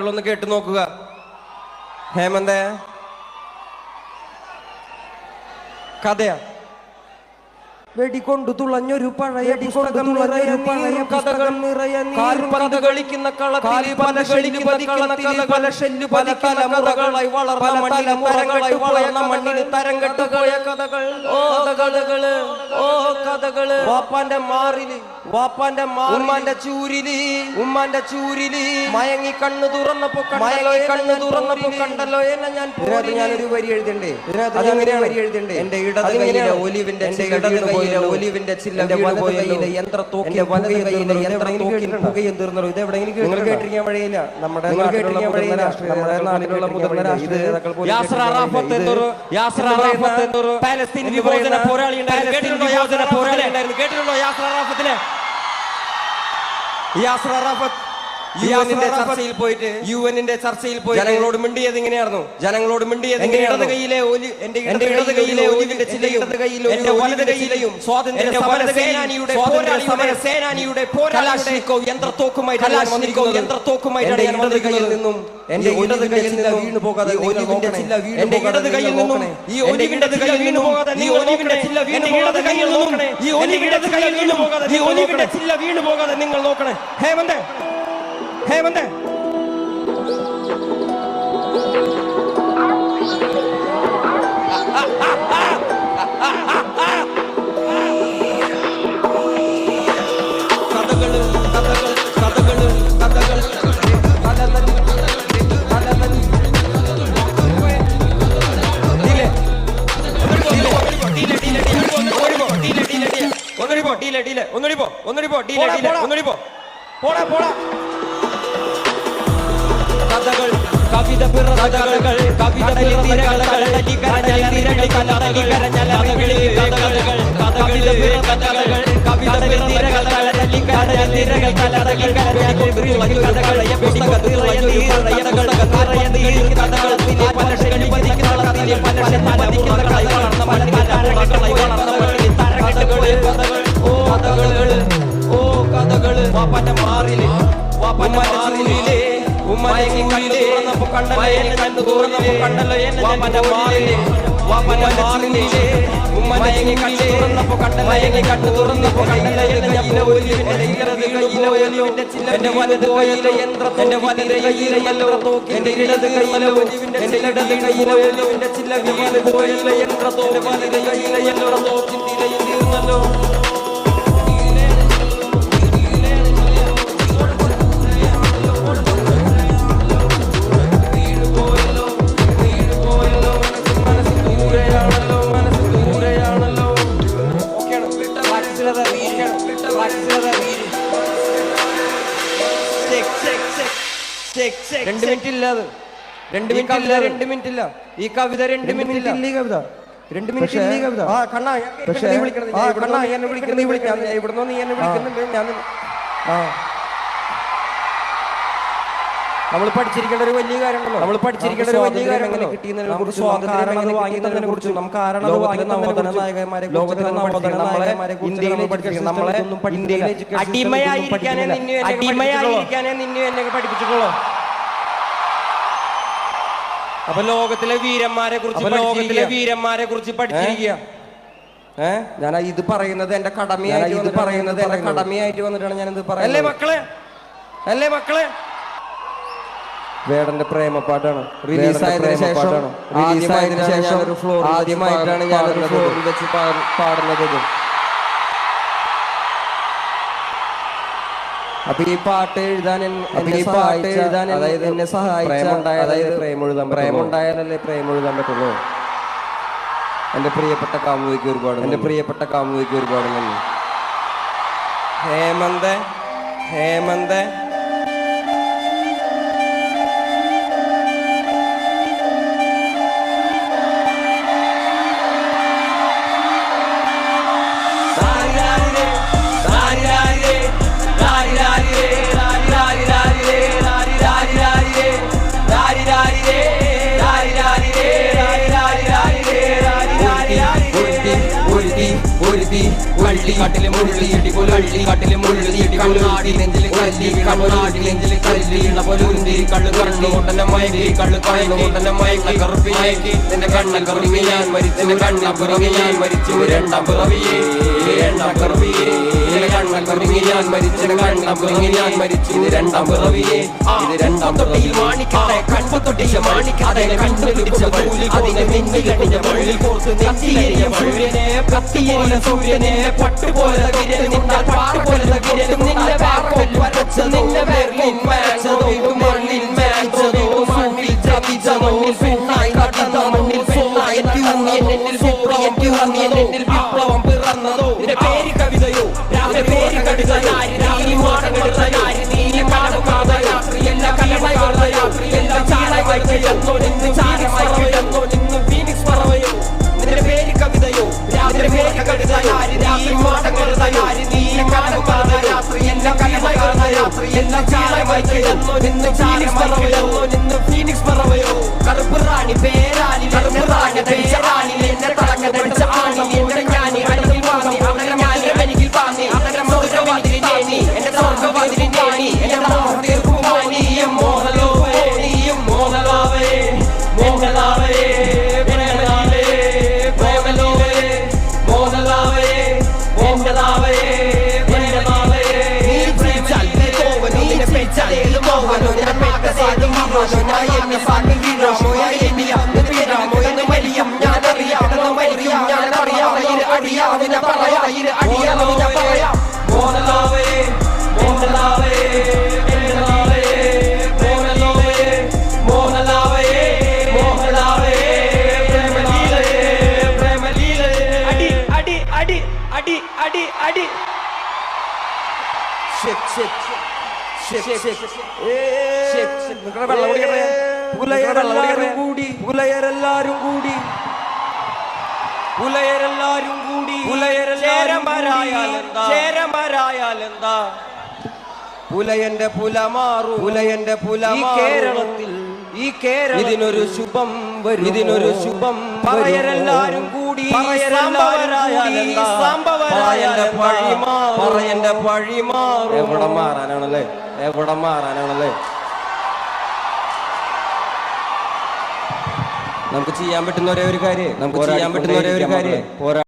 മക്കളൊന്ന് കേട്ടു നോക്കുക. ഹേമന്തേ, കഥയാ വെടികൊണ്ടു തുളഞ്ഞൊരു പഴയ പുസ്തകം നിറയെ കഥകൾ നിറയെ കാൽപന്ത് കളിക്കുന്ന കളത്തിൽ പല ഷെല്ല് പല തലമുറകളായി വളർന്ന തലമുറകളായി വളർന്ന മണ്ണിന് തരം കെട്ടുപോയ കഥകൾ. ഓ കഥകള്, ഓ കഥകള്. വാപ്പാന്റെ മാറില്, വാപ്പാന്റെ ഉമ്മാന്റെ ചൂരില്, ഉമ്മാന്റെ ചൂരില് മയങ്ങി കണ്ണു തുറന്നപ്പോ കണ്ടല്ലോ എന്നെ ഞാനൊരു വരി എഴുതണ്ടേ? അതെങ്ങനെയാണ് വരി എഴുതണ്ടേ? എന്റെ ഇടത് കൈയിലെ ഒലിവിന്റെ ഒലിവിന്റെ ചില്ല കയ്യിലെ യന്ത്രത്തോക്കിയ വലത് കൈയിലെ യന്ത്രത്തോക്കിൽ പുകയും തീർന്നല്ലോ. ഇത് എവിടെയെങ്കിലും നിങ്ങൾ കേട്ടിരിക്കാൻ വഴിയില്ല. നമ്മുടെ നാട്ടിലുള്ള മുതിർന്ന രാഷ്ട്രീയ നേതാക്കൾ യാസർ അറാഫത്ത് എന്നൊരു പാലസ്തീൻ വിമോചന പോരാളി ഉണ്ടായിരുന്നു. കേട്ടിട്ടുണ്ടോ? യാസർ അറാഫത്തിനെ യാസർ അറാഫത്ത് യുഎന്നിന്റെ ചർച്ചയിൽ പോയിട്ട് ജനങ്ങളോട് മിണ്ടിയത് ഇങ്ങനെയായിരുന്നു. എന്റെ ഇടത് കൈയിലെ ഒലിവിന്റെ ചില്ലയും എന്റെ വലത് കൈയിലെയും സ്വാതന്ത്ര്യ സമര സേനാനിയുടെ കലാഷ്നിക്കോവ് യന്ത്രത്തോക്കുമായിട്ടാണ് ഞാൻ വന്നിരിക്കുന്നത് നിന്നും എന്റെ ഇടത് കൈയിൽ നിന്ന് വീണു പോകാതെ ഒലിവിന്റെ ചില്ല എന്റെ ഇടത് കൈയിൽ നിന്നും ഈ ഒലിവിന്റെ ചില്ല വീണു പോകാതെ ഈ ഒലിവിന്റെ ചില്ല വീണു പോകാതെ കൈയിൽ നിന്നും ഈ ഒലിവിന്റെ കൈയിൽ വീണു പോകാതെ ഈ ഒലിവിന്റെ ചില്ല വീണു പോകാതെ നിങ്ങൾ നോക്കണേ. ഹേമന്തേ, ഹേമന്തേ, ഒന്നുകൂടി പോടാ. കഥകൾ കവിത പിറന്നകൾ കവിതകൾ വാപ്പാന്റെ മാറില് വാപ്പാന്റെ ഉമ്മാനെ തുറന്നപ്പോ കണ്ടല്ലോ എന്നെ വാപ്പാന്റെ മാറില് വാപ്പാന്റെ മാറില് ഉമ്മാനെ തുറന്നപ്പോ കണ്ടല്ലോ എന്റെ കയ്യിലെ ഒലിവിന്റെ ചില്ല എന്റെ വലത് കയ്യിലെ യന്ത്രം എന്റെ വലത് കയ്യിലെ യന്ത്രത്തോക്ക് എന്റെ ഇടത് കയ്യിലെ ഒലിവിന്റെ എന്റെ ഇടത് കയ്യിലെ ഒലിവിന്റെ ചില്ല വലത് കയ്യിലെ യന്ത്രത്തോക്ക് വലത് കയ്യിലെ യന്ത്രത്തോക്ക് തിരയും തീർന്നല്ലോ. രണ്ട് മിനിറ്റ് ഇല്ല ഈ കവിത. 2 മിനിറ്റ് ഇല്ല ഈ കവിത. 2 മിനിറ്റ് ഇല്ല ഈ കവിത. കണ്ണാ എന്നെ വിളിക്കുന്നത് ഇവിടുന്ന് നീ എന്നെ വിളിക്കുന്നുണ്ട്. ഞാൻ നമ്മൾ പഠിച്ചിരിക്കേണ്ട ഒരു വലിയ കാര്യമുണ്ടല്ലോ. എങ്ങനെ കിട്ടിയെന്നതിനെ കുറിച്ച്, സ്വാതന്ത്ര്യം എങ്ങനെ വാങ്ങിയതിനെ കുറിച്ച്, നമുക്ക് ആരാണ് നായകന്മാരെ, ലോകത്തിലെ നായകന്മാരെ ഇന്ത്യയിലെ നമ്മളെ ഇന്ത്യയിലെ അടിമയായിരിക്കാനേ നിന്നെ എന്നെ പഠിപ്പിച്ചിട്ടുള്ളൂ. അപ്പൊ ലോകത്തിലെ വീരന്മാരെ കുറിച്ച് പഠിച്ചിരിക്കുക. ഞാൻ ഇത് പറയുന്നത് എന്റെ കടമയായിട്ട് വന്നിട്ടാണ് ഞാനിത് പറയുന്നത്. അല്ലേ മക്കളെ വേടന്റെ പ്രേമപ്പാട്ടാണ് റിലീസായതിനു ശേഷം ആദ്യമായിട്ടാണ് ഞാൻ ഫ്ലോറിൽ വെച്ച് പാടുന്നത്. അപ്പൊ ഈ പാട്ട് എഴുതാൻ അതായത് എന്നെ സഹായിച്ച പ്രേമുണ്ടായാലല്ലേ പ്രേം എഴുതാൻ പറ്റുള്ളൂ. എന്റെ പ്രിയപ്പെട്ട കാമുകിക്ക് ഒരുപാട് നന്ദി. ഹേമന്തേ കള്ളി കാട്ടിലെ മുള്ളി ഇടികൊലി കാട്ടിലെ മുള്ളി ഇടികൊലി നെഞ്ചിൽ കല്ലി കണ്ണാടി നെഞ്ചിൽ കല്ലി ഇളപൊലുന്തി കള്ളു കണ്ണു കൊണ്ടനെ മയക്കി കള്ളു കണ്ണു കൊണ്ടനെ മയക്കി കറുപ്പിയാക്കി നിന്റെ കണ്ണിൽ കുറുങ്ങി ഞാൻ മരിച്ചു നിന്റെ കണ്ണിൽ കുറുങ്ങി ഞാൻ മരിച്ചു രണ്ടാം പിറവിയേ രണ്ടാം പിറവിയേ നിന്റെ കണ്ണിൽ കുറുങ്ങി ഞാൻ മരിച്ചു നിന്റെ കണ്ണിൽ കുറുങ്ങി ഞാൻ മരിച്ചു ഇത് രണ്ടാം പിറവിയേ ഇത് രണ്ടാം പിറവിയിൽ മാണിക്കാതെ കൺപത്തൊട്ടിയ മാണിക്കാതെ കണ്ടു പിടിച്ച വള്ളി അതിനെ നെഞ്ചിലണിഞ്ഞ വള്ളിൽ കോർത്ത് നെഞ്ചിലണിഞ്ഞ സൂര്യനെ കത്തിയേല സൂര്യനെ പട്ടുപോലെ നിന്റെ പാട്ടുപോലെ നിന്റെ പേർക്കൊൽ വരച്ച നിന്റെ പേർലിൻ മാച്ചതോ മണ്ണിൽ മാച്ചതോ മണ്ണിൽ ചതിച്ചതോ പെണ്ണായി നടന്ന മണ്ണിൽ പെണ്ണായി എന്നിൽ സൂര്യൻ എന്നിൽ വിപ്ലവം പിറന്നതോ നിന്റെ പേര് കവിതയോ നിന്റെ പേര് കവിതയായി നീ മാടകടയായി നീ മാടകാത യാത്ര എല്ലാ കലമകളുടെ യാത്ര എല്ലാ ചാലമായി എന്നോ നിന്ന് ചാലമായി എന്നോ നിന്ന് ഫീനിക്സ് പറവയോ നിന്റെ പേര് കവിതയോ നിന്റെ പേര് കവിതയായി നീ മാടകടയായി നീ മാടകാത യാത്ര എല്ലാ കലമകളുടെ യാത്ര എല്ലാ ചാലമായി എന്നോ നിന്ന് ഫീനിക്സ് പറവയോ നിന്ന് ഫീനിക്സ് പറവയോ കറുപ്പ് റാണി പേരാനി കറുപ്പ് റാണി പേരാനി എന്നെ തളങ്ങ പഠിച്ച ആണി എന്റെ ജ്ഞാനി അടങ്ങി വാങ്ങി അങ്ങനെ ഞാനി എനിക്ക് വാങ്ങി അങ്ങനെ സ്വർഗവാതിരി നേനി എന്റെ സ്വർഗവാതിരി നേനി എന്റെ മോഹം തീർക്കുമാനി മോഹലോവേ നീയും മോഹലാവേ മോഹലാവേ മോഹലാവേ മോഹലോവേ മോഹലാവേ മോഹലാവേ മോഹലാവേ നീ പ്രീച്ചാൽ നീ നിന്നെ പെച്ചാൽ ഏത് മോഹനോ ഞാൻ മേക്കസേത് മീറോശോ ഞാൻ എന്നെ സാക്കി വീഴാമോ ഞാൻ എന്നെ അന്ന് വീഴാമോ എന്ന് മരിയം ഞാൻ അറിയാമെന്ന് മരിയം ഞാൻ അറിയാം അടിയാവിനെ പറയാം അടിയാവിനെ പറയാം മോഹലാവേ മോഹലാവേ മോഹലാവേ മോഹലാവേ മോഹലാവേ മോഹലാവേ പ്രേമലീലേ പ്രേമലീലേ അടി അടി അടി അടി അടി അടി ഷെക് ഷെക് ഷെക് ഷെക് ഷെക് നിങ്ങളുടെ വെള്ളം കുടിക്കട്ടെ പുലയരെല്ലാരും കൂടി പുലയരെല്ലാരും കൂടി പുലയരെല്ലാരും കൂടി ചേരമരായാലെന്താ പുലയന്റെ പുല മാറൂ പുലയന്റെ പുല കേരളത്തിൽ ഈ കേരളം ഇതിനൊരു ശുഭം വരും ഇതിനൊരു ശുഭം പറയരെല്ലാരും കൂടി പറയന്റെ പഴി മാറും എവിടെ മാറാനാണല്ലേ എവിടെ മാറാനാണല്ലേ നമുക്ക് ചെയ്യാൻ പറ്റുന്ന ഒരേ ഒരു കാര്യം നമുക്ക് ചെയ്യാൻ പറ്റുന്ന ഒരേ ഒരു കാര്യം